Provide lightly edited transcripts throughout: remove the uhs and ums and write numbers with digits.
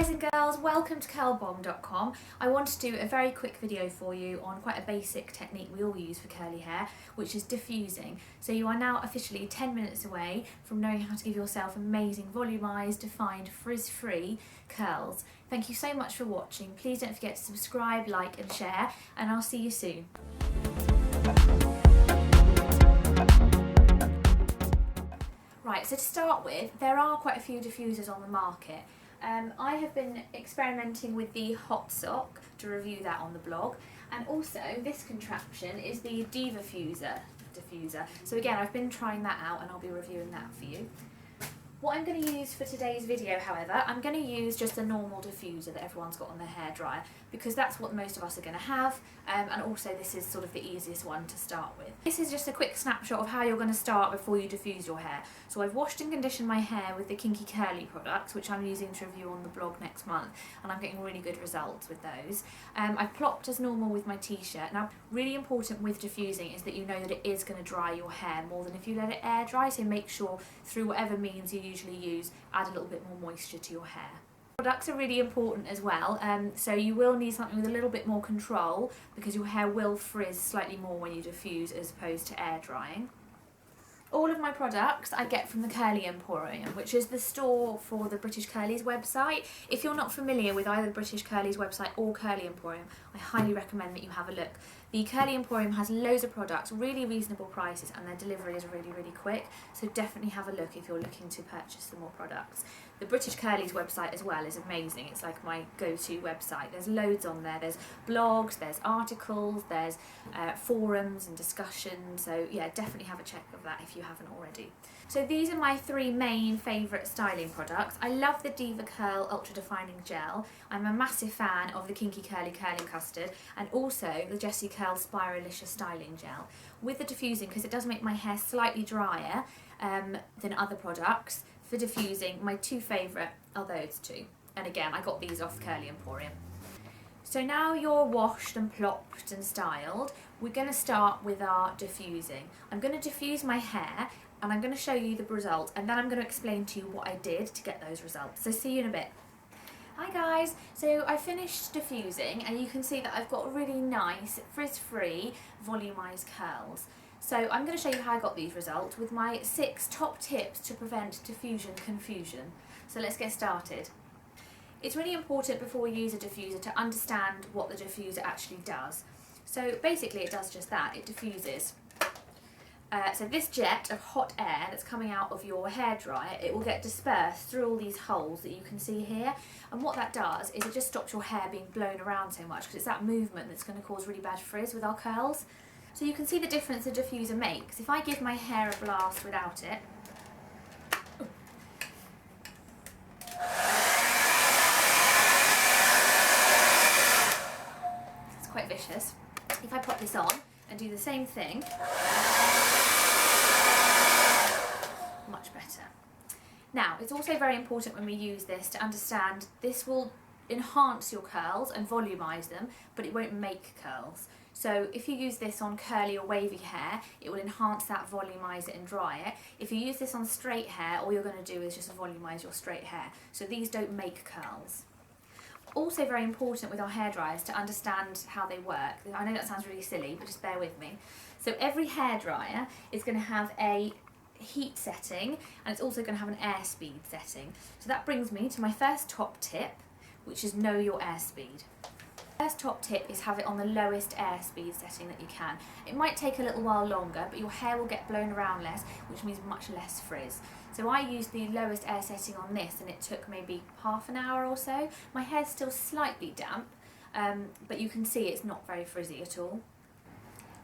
Guys and girls, welcome to curlbomb.com. I want to do a very quick video for you on quite a basic technique we all use for curly hair, which is diffusing. So you are now officially 10 minutes away from knowing how to give yourself amazing volumized, defined, frizz-free curls. Thank you so much for watching. Please don't forget to subscribe, like and share, and I'll see you soon. Right, so to start with, there are quite a few diffusers on the market. I have been experimenting with the hot sock to review that on the blog, and also this contraption is the diffuser. So again, I've been trying that out and I'll be reviewing that for you. What I'm going to use for today's video, however, I'm going to use just a normal diffuser that everyone's got on their hairdryer, because that's what most of us are going to have, and also this is sort of the easiest one to start with. This is just a quick snapshot of how you're going to start before you diffuse your hair. So I've washed and conditioned my hair with the Kinky Curly products, which I'm using to review on the blog next month, and I'm getting really good results with those. I've plopped as normal with my t-shirt. Now, really important with diffusing is that you know that it is going to dry your hair more than if you let it air dry, so make sure through whatever means you usually use, add a little bit more moisture to your hair. Products are really important as well, so you will need something with a little bit more control because your hair will frizz slightly more when you diffuse as opposed to air drying. All of my products I get from the Curly Emporium, which is the store for the British Curly's website. If you're not familiar with either the British Curly's website or Curly Emporium, I highly recommend that you have a look. The Curly Emporium has loads of products, really reasonable prices, and their delivery is really, really quick, so definitely have a look if you're looking to purchase some more products. The British Curly's website as well is amazing. It's like my go-to website. There's loads on there. There's blogs, there's articles, there's forums and discussions, so yeah, definitely have a check of that if you haven't already. So these are my three main favourite styling products. I love the Diva Curl Ultra Defining Gel. I'm a massive fan of the Kinky Curly Curling Custard, and also the Jessie Curl Spiralicious Styling Gel. With the diffusing, because it does make my hair slightly drier than other products, for diffusing, my two favourite are those two. And again, I got these off Curly Emporium. So now you're washed and plopped and styled, we're going to start with our diffusing. I'm going to diffuse my hair and I'm going to show you the result, and then I'm going to explain to you what I did to get those results. So see you in a bit. Hi guys, so I finished diffusing and you can see that I've got really nice frizz-free volumized curls. So I'm going to show you how I got these results with my 6 top tips to prevent diffusion confusion. So let's get started. It's really important before we use a diffuser to understand what the diffuser actually does. So basically it does just that, it diffuses. So this jet of hot air that's coming out of your hairdryer, it will get dispersed through all these holes that you can see here, and what that does is it just stops your hair being blown around so much, because it's that movement that's going to cause really bad frizz with our curls. So you can see the difference the diffuser makes. If I give my hair a blast without it, it's quite vicious. If I pop this on and do the same thing, much better. Now, it's also very important when we use this to understand this will enhance your curls and volumize them, but it won't make curls. So if you use this on curly or wavy hair, it will enhance that, volumize it and dry it. If you use this on straight hair, all you're going to do is just volumize your straight hair. So these don't make curls. Also very important with our hairdryers to understand how they work. I know that sounds really silly, but just bear with me. So every hairdryer is going to have a heat setting, and it's also going to have an airspeed setting. So that brings me to my first top tip, which is know your airspeed. First top tip is have it on the lowest airspeed setting that you can. It might take a little while longer, but your hair will get blown around less, which means much less frizz. So I used the lowest air setting on this, and it took maybe half an hour or so. My hair's still slightly damp, but you can see it's not very frizzy at all.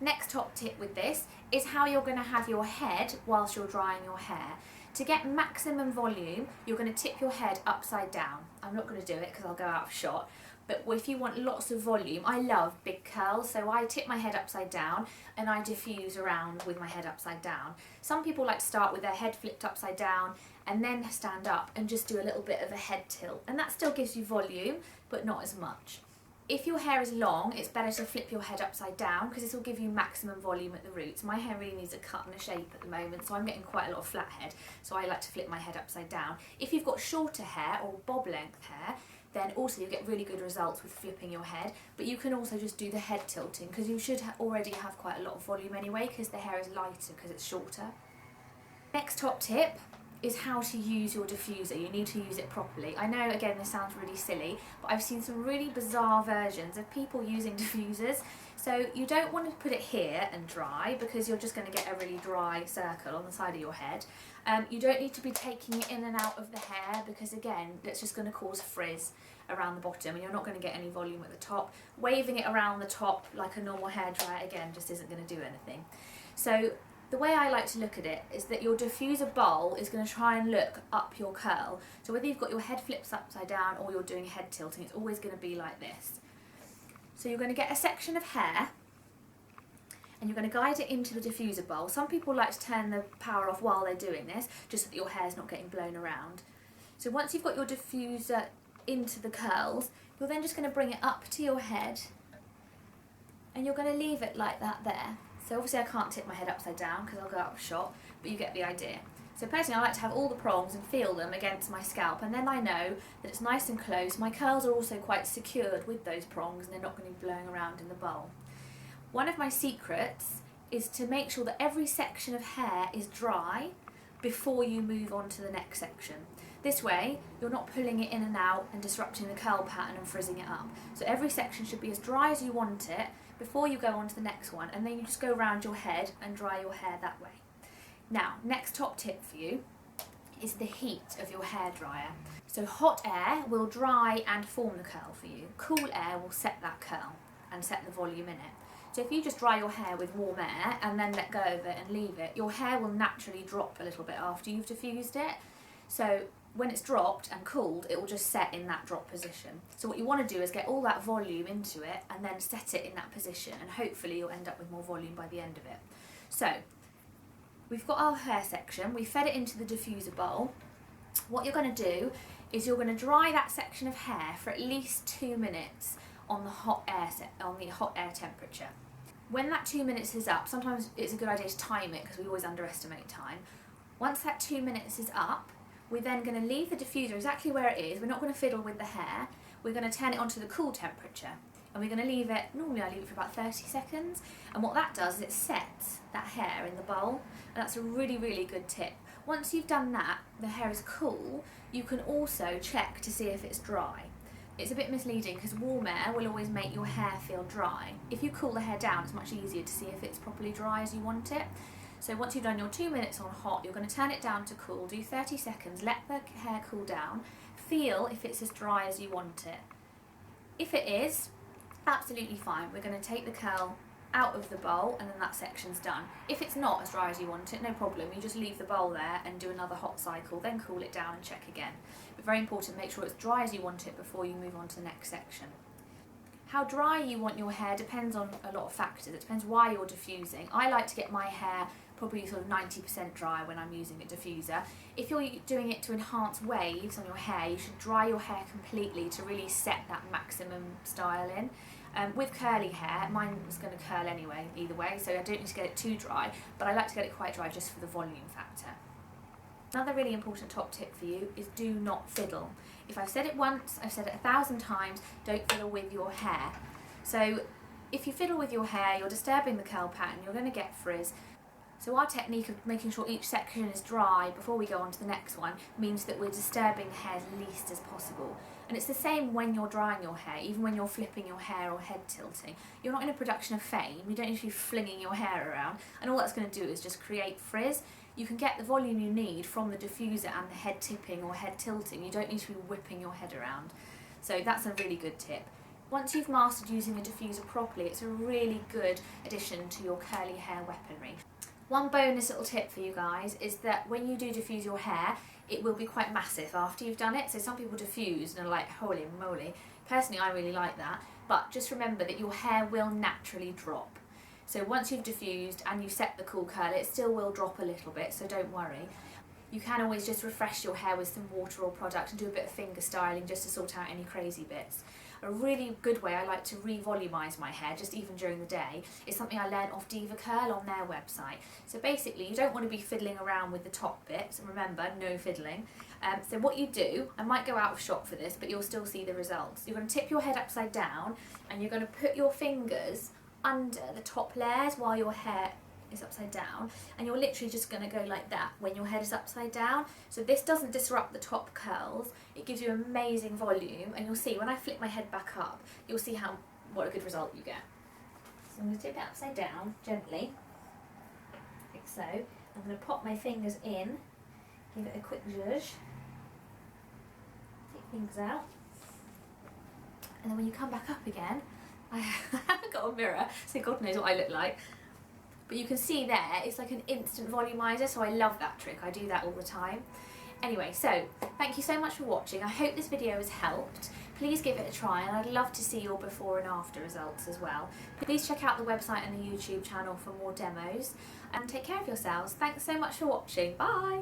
Next top tip with this is how you're going to have your head whilst you're drying your hair. To get maximum volume, you're going to tip your head upside down. I'm not going to do it because I'll go out of shot, but if you want lots of volume, I love big curls, so I tip my head upside down and I diffuse around with my head upside down. Some people like to start with their head flipped upside down and then stand up and just do a little bit of a head tilt, and that still gives you volume, but not as much. If your hair is long, it's better to flip your head upside down because this will give you maximum volume at the roots. My hair really needs a cut and a shape at the moment, so I'm getting quite a lot of flat head, so I like to flip my head upside down. If you've got shorter hair or bob length hair, then also you get really good results with flipping your head. But you can also just do the head tilting, because you should already have quite a lot of volume anyway, because the hair is lighter because it's shorter. Next top tip is how to use your diffuser. You need to use it properly. I know, again, this sounds really silly, but I've seen some really bizarre versions of people using diffusers. So you don't want to put it here and dry, because you're just going to get a really dry circle on the side of your head. You don't need to be taking it in and out of the hair, because again, that's just going to cause frizz around the bottom and you're not going to get any volume at the top. Waving it around the top like a normal hairdryer, again, just isn't going to do anything. So the way I like to look at it is that your diffuser bowl is going to try and look up your curl. So whether you've got your head flips upside down or you're doing head tilting, it's always going to be like this. So you're going to get a section of hair and you're going to guide it into the diffuser bowl. Some people like to turn the power off while they're doing this, just so that your hair's not getting blown around. So once you've got your diffuser into the curls, you're then just going to bring it up to your head and you're going to leave it like that there. So obviously I can't tip my head upside down because I'll go out of shot, but you get the idea. So personally I like to have all the prongs and feel them against my scalp, and then I know that it's nice and close. My curls are also quite secured with those prongs and they're not going to be blowing around in the bowl. One of my secrets is to make sure that every section of hair is dry before you move on to the next section. This way you're not pulling it in and out and disrupting the curl pattern and frizzing it up. So every section should be as dry as you want it before you go on to the next one, and then you just go around your head and dry your hair that way. Now, next top tip for you is the heat of your hairdryer. So hot air will dry and form the curl for you. Cool air will set that curl and set the volume in it. So if you just dry your hair with warm air and then let go of it and leave it, your hair will naturally drop a little bit after you've diffused it. So when it's dropped and cooled, it will just set in that drop position. So what you want to do is get all that volume into it and then set it in that position, and hopefully you'll end up with more volume by the end of it. So we've got our hair section, we fed it into the diffuser bowl. What you're going to do is you're going to dry that section of hair for at least 2 minutes on the hot air temperature. When that 2 minutes is up, sometimes it's a good idea to time it because we always underestimate time. Once that 2 minutes is up, we're then going to leave the diffuser exactly where it is. We're not going to fiddle with the hair. We're going to turn it onto the cool temperature, and we're going to leave it, normally I leave it for about 30 seconds, and what that does is it sets that hair in the bowl, and that's a really, really good tip. Once you've done that, the hair is cool, you can also check to see if it's dry. It's a bit misleading because warm air will always make your hair feel dry. If you cool the hair down, it's much easier to see if it's properly dry as you want it. So once you've done your 2 minutes on hot, you're going to turn it down to cool, do 30 seconds, let the hair cool down, feel if it's as dry as you want it. If it is, absolutely fine. We're going to take the curl out of the bowl and then that section's done. If it's not as dry as you want it, no problem. You just leave the bowl there and do another hot cycle, then cool it down and check again. But very important, make sure it's dry as you want it before you move on to the next section. How dry you want your hair depends on a lot of factors. It depends why you're diffusing. I like to get my hair probably sort of 90% dry when I'm using a diffuser. If you're doing it to enhance waves on your hair, you should dry your hair completely to really set that maximum style in. With curly hair, mine was going to curl anyway, either way, so I don't need to get it too dry, but I like to get it quite dry just for the volume factor. Another really important top tip for you is do not fiddle. If I've said it once, I've said it 1,000 times, don't fiddle with your hair. So if you fiddle with your hair, you're disturbing the curl pattern, you're going to get frizz. So our technique of making sure each section is dry before we go on to the next one means that we're disturbing the hair as least as possible. And it's the same when you're drying your hair, even when you're flipping your hair or head tilting. You're not in a production of fame, you don't need to be flinging your hair around, and all that's going to do is just create frizz. You can get the volume you need from the diffuser and the head tipping or head tilting. You don't need to be whipping your head around. So that's a really good tip. Once you've mastered using a diffuser properly, it's a really good addition to your curly hair weaponry. One bonus little tip for you guys is that when you do diffuse your hair, it will be quite massive after you've done it. So some people diffuse and are like, holy moly. Personally, I really like that. But just remember that your hair will naturally drop. So once you've diffused and you set the cool curl, it still will drop a little bit, so don't worry. You can always just refresh your hair with some water or product and do a bit of finger styling just to sort out any crazy bits. A really good way I like to re-volumize my hair, just even during the day, is something I learned off Diva Curl on their website. So basically, you don't want to be fiddling around with the top bits, and remember, no fiddling. So what you do, I might go out of shot for this, but you'll still see the results. You're going to tip your head upside down, and you're going to put your fingers under the top layers while your hair is upside down, and you're literally just going to go like that when your head is upside down. So this doesn't disrupt the top curls, it gives you amazing volume, and you'll see when I flip my head back up, you'll see what a good result you get. So I'm going to tip it upside down gently, like so. I'm going to pop my fingers in, give it a quick zhuzh, take things out, and then when you come back up again, I haven't got a mirror, so God knows what I look like. But you can see there, it's like an instant volumizer, so I love that trick. I do that all the time. Anyway, so thank you so much for watching. I hope this video has helped. Please give it a try, and I'd love to see your before and after results as well. Please check out the website and the YouTube channel for more demos, and take care of yourselves. Thanks so much for watching. Bye!